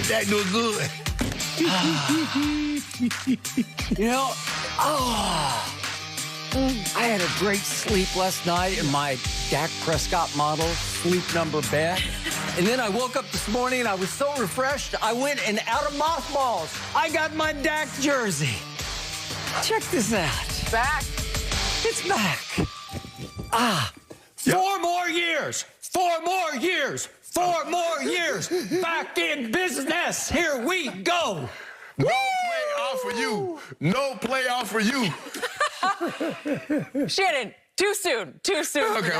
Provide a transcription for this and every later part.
Dak doing good. You know, I had a great sleep last night in my Dak Prescott model sleep number bed. And then I woke up this morning and I was so refreshed, I went and out of mothballs, I got my Dak jersey. Check this out. Back. It's back. 4 more years. 4 more years. 4 more years. Back in business. Here we go. No playoff for you. No playoff for you. Shannon, too soon. Too soon. Okay.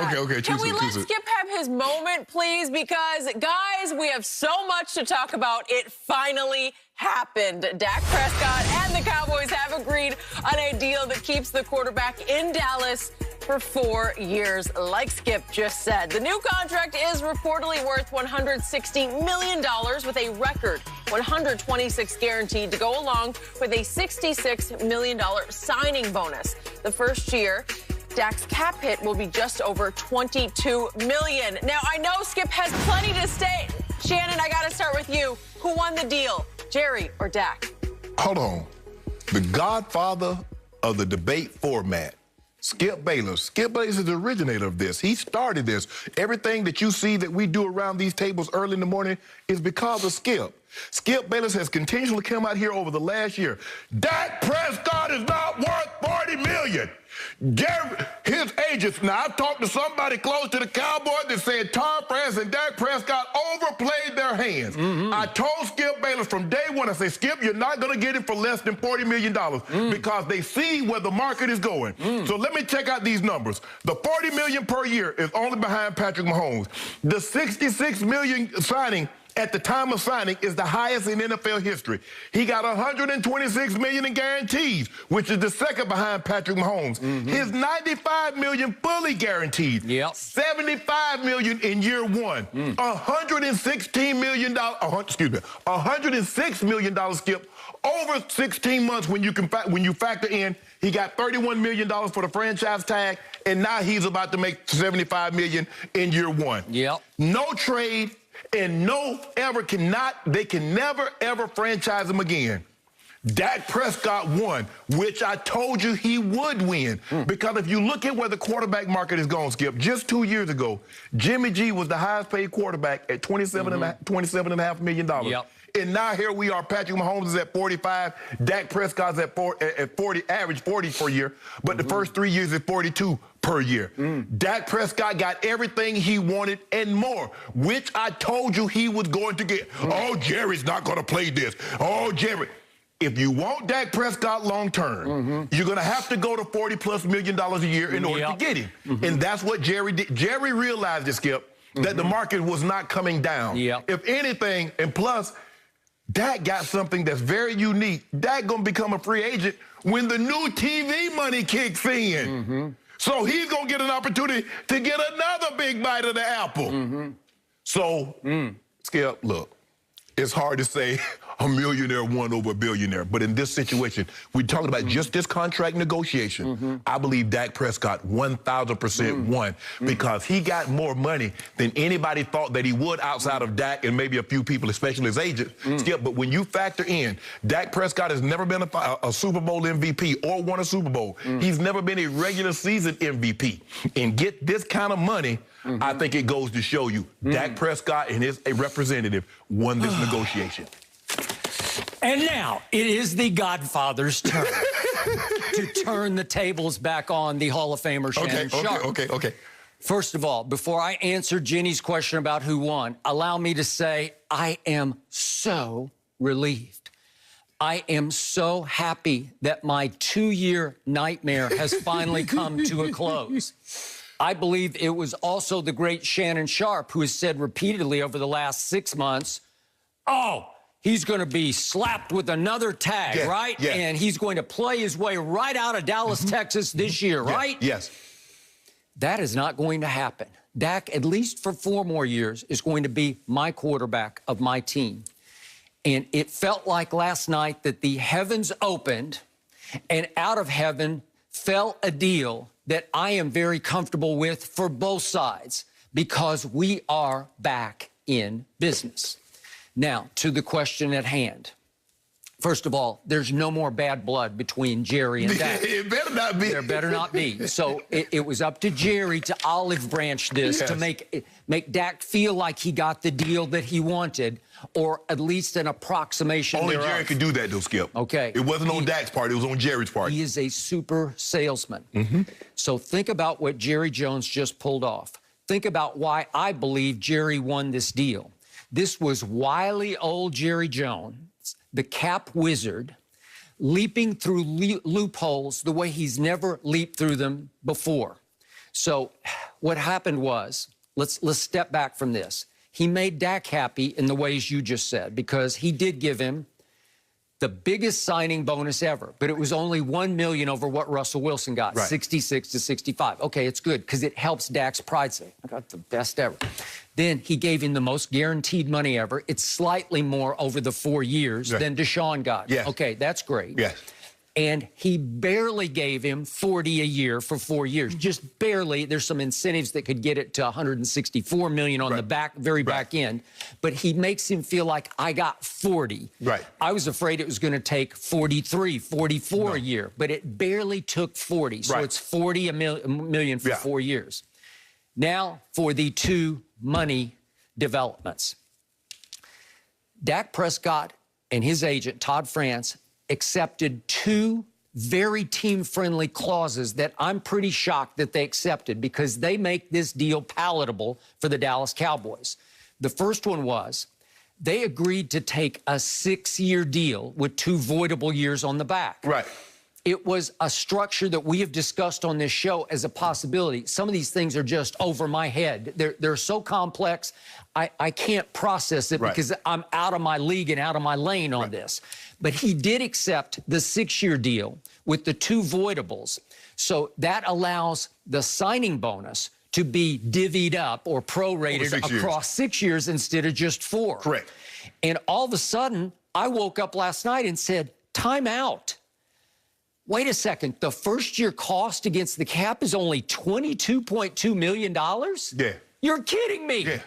Can we let Skip have his moment, please? Because, guys, we have so much to talk about. It finally happened. Dak Prescott and the Cowboys have agreed on a deal that keeps the quarterback in Dallas for 4 years, like Skip just said. The new contract is reportedly worth $160 million with a record $126 guaranteed to go along with a $66 million signing bonus. The first year, Dak's cap hit will be just over $22 million. Now, I know Skip has plenty to say. Shannon, I got to start with you. Who won the deal, Jerry or Dak? Hold on. The godfather of the debate format, Skip Bayless. Skip Bayless is the originator of this. He started this. Everything that you see that we do around these tables early in the morning is because of Skip. Skip Bayless has continually come out here over the last year. Dak Prescott is not worth $40 million. His agents, now I've talked to somebody close to the Cowboys that said Tom France and Dak Prescott overplayed their hands. I told Skip Bayless from day one, I said, Skip, you're not going to get it for less than $40 million because they see where the market is going. So let me check out these numbers. The $40 million per year is only behind Patrick Mahomes. The $66 million signing at the time of signing is the highest in NFL history. He got $126 million in guarantees, which is the second behind Patrick Mahomes. His $95 million fully guaranteed. $75 million in year one. $116 million, $106 million, Skip, over 16 months when you factor in he got $31 million for the franchise tag, and now he's about to make $75 million in year one. No trade. And they can never, ever franchise him again. Dak Prescott won, which I told you he would win. Because if you look at where the quarterback market is going, Skip, just 2 years ago, Jimmy G was the highest paid quarterback at $27.5 million. And now here we are. Patrick Mahomes is at 45. Dak Prescott's at 40, average 40 per year. But the first 3 years is 42 per year. Dak Prescott got everything he wanted and more, which I told you he was going to get. Oh, Jerry's not going to play this. Oh, Jerry. If you want Dak Prescott long term, you're going to have to go to $40+ million a year in order to get him. And that's what Jerry did. Jerry realized it, Skip, that the market was not coming down. If anything, and plus, Dak got something that's very unique. Dak going to become a free agent when the new TV money kicks in. So he's going to get an opportunity to get another big bite of the apple. So, Skip, look, it's hard to say a millionaire won over a billionaire. But in this situation, we're talking about just this contract negotiation. I believe Dak Prescott 1,000% won because he got more money than anybody thought that he would outside of Dak and maybe a few people, especially his agent. Skip, but when you factor in, Dak Prescott has never been a Super Bowl MVP or won a Super Bowl. He's never been a regular season MVP. And get this kind of money, I think it goes to show you Dak Prescott and his representative won this negotiation. And now it is the Godfather's turn to turn the tables back on the Hall of Famer Shannon Sharpe. Okay. First of all, before I answer Jenny's question about who won, allow me to say I am so relieved. I am so happy that my 2-year nightmare has finally come to a close. I believe it was also the great Shannon Sharpe who has said repeatedly over the last 6 months, oh, he's going to be slapped with another tag, right? And he's going to play his way right out of Dallas, Texas this year, right? Yes. That is not going to happen. Dak, at least for 4 more years, is going to be my quarterback of my team. And it felt like last night that the heavens opened and out of heaven fell a deal that I am very comfortable with for both sides because we are back in business. Now, to the question at hand. First of all, there's no more bad blood between Jerry and Dak. It better not be. There better not be. So it was up to Jerry to olive branch this to make Dak feel like he got the deal that he wanted, or at least an approximation Only thereof. Jerry could do that, though, Skip. Okay. It wasn't on Dak's part. It was on Jerry's part. He is a super salesman. So think about what Jerry Jones just pulled off. Think about why I believe Jerry won this deal. This was wily old Jerry Jones, the cap wizard, leaping through loopholes the way he's never leaped through them before. So what happened was, let's step back from this. He made Dak happy in the ways you just said, because he did give him the biggest signing bonus ever, but it was only $1 million over what Russell Wilson got, 66 to 65. Okay, it's good because it helps Dak's pride say, I got the best ever. Then he gave him the most guaranteed money ever. It's slightly more over the 4 years than Deshaun got. Okay, that's great. And he barely gave him $40 a year for 4 years, just barely. There's some incentives that could get it to $164 million on the very back end, but he makes him feel like I got 40. I was afraid it was going to take 43, 44 a year, but it barely took 40. So it's $40 million for 4 years. Now for the two money developments. Dak Prescott and his agent, Todd France, accepted two very team-friendly clauses that I'm pretty shocked that they accepted, because they make this deal palatable for the Dallas Cowboys. The first one was they agreed to take a 6-year deal with 2 voidable years on the back. It was a structure that we have discussed on this show as a possibility. Some of these things are just over my head. They're so complex, I can't process it because I'm out of my league and out of my lane on this. But he did accept the 6-year deal with the 2 voidables. So that allows the signing bonus to be divvied up or prorated across 6 years instead of just 4. And all of a sudden, I woke up last night and said, time out. Wait a second, the first-year cost against the cap is only $22.2 million? You're kidding me.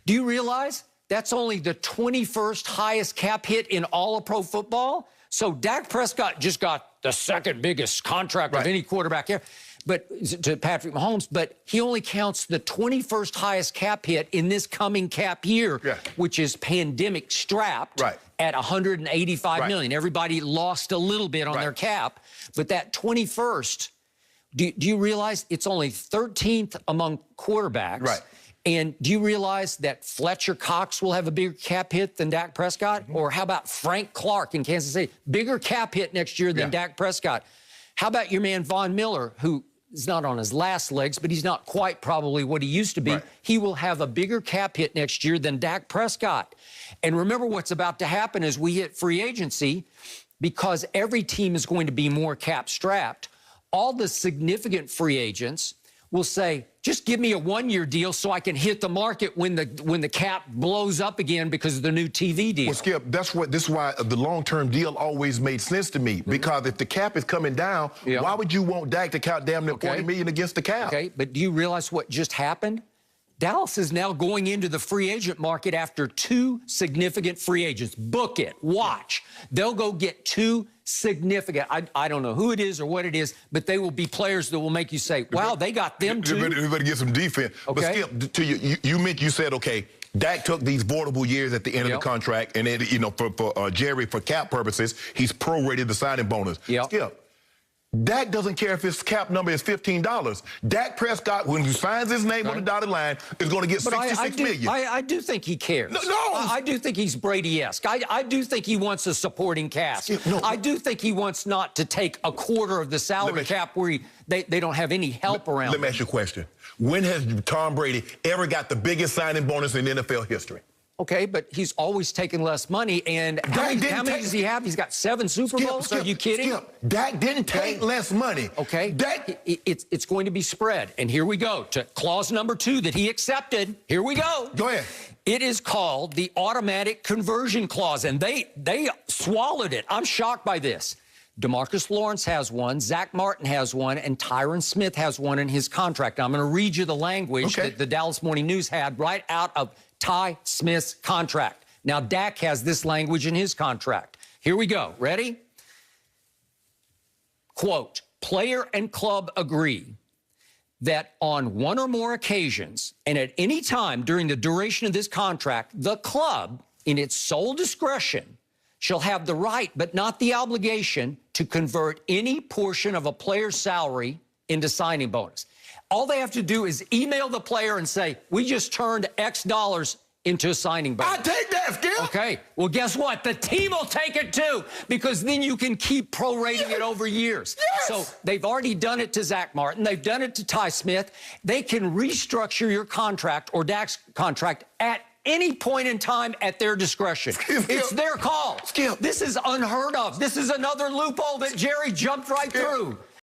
Do you realize that's only the 21st highest cap hit in all of pro football? So Dak Prescott just got the second biggest contract of any quarterback ever, but to Patrick Mahomes, but he only counts the 21st highest cap hit in this coming cap year, which is pandemic strapped at $185 million. Everybody lost a little bit on their cap, but that 21st, do you realize it's only 13th among quarterbacks? And do you realize that Fletcher Cox will have a bigger cap hit than Dak Prescott? Or how about Frank Clark in Kansas City? Bigger cap hit next year than Dak Prescott. How about your man Von Miller, who is not on his last legs, but he's not quite probably what he used to be. He will have a bigger cap hit next year than Dak Prescott. And remember what's about to happen as we hit free agency, because every team is going to be more cap strapped. All the significant free agents will say, just give me a 1-year deal so I can hit the market when the cap blows up again because of the new TV deal. Well, Skip, this is why the long-term deal always made sense to me. Because if the cap is coming down, why would you want Dak to count damn near $40 million against the cap? But do you realize what just happened? Dallas is now going into the free agent market after 2 significant free agents. Book it. Watch. They'll go get 2 significant. I don't know who it is or what it is, but they will be players that will make you say, wow, they got them too. Everybody get some defense. But Skip, to you said, okay, Dak took these voidable years at the end of the contract, and then, you know, for Jerry, for cap purposes, he's prorated the signing bonus. Skip, Dak doesn't care if his cap number is $15. Dak Prescott, when he signs his name on the dotted line, is going to get $66 million. I do think he cares. I do think he's Brady-esque. I do think he wants a supporting cast. I do think he wants not to take a quarter of the salary cap where they don't have any help around. Let me ask you a question. When has Tom Brady ever got the biggest signing bonus in NFL history? Okay, but he's always taken less money, and how many does he have? He's got 7 Super Bowls? Are you kidding? Dak didn't take less money. It's going to be spread. And here we go to clause number 2 that he accepted. Here we go. Go ahead. It is called the automatic conversion clause, and they swallowed it. I'm shocked by this. DeMarcus Lawrence has one, Zach Martin has one, and Tyron Smith has one in his contract. Now, I'm going to read you the language that the Dallas Morning News had right out of Ty Smith's contract. Now, Dak has this language in his contract. Here we go. Ready? Quote, player and club agree that on one or more occasions and at any time during the duration of this contract, the club, in its sole discretion, shall have the right but not the obligation to convert any portion of a player's salary into signing bonus. All they have to do is email the player and say, we just turned X dollars into a signing bonus. I take that, Skip. Okay, well, guess what? The team will take it too, because then you can keep prorating it over years. Yes. So they've already done it to Zach Martin. They've done it to Ty Smith. They can restructure your contract or Dak's contract at any point in time at their discretion. Skip. It's their call. Skip. This is unheard of. This is another loophole that Jerry jumped right through.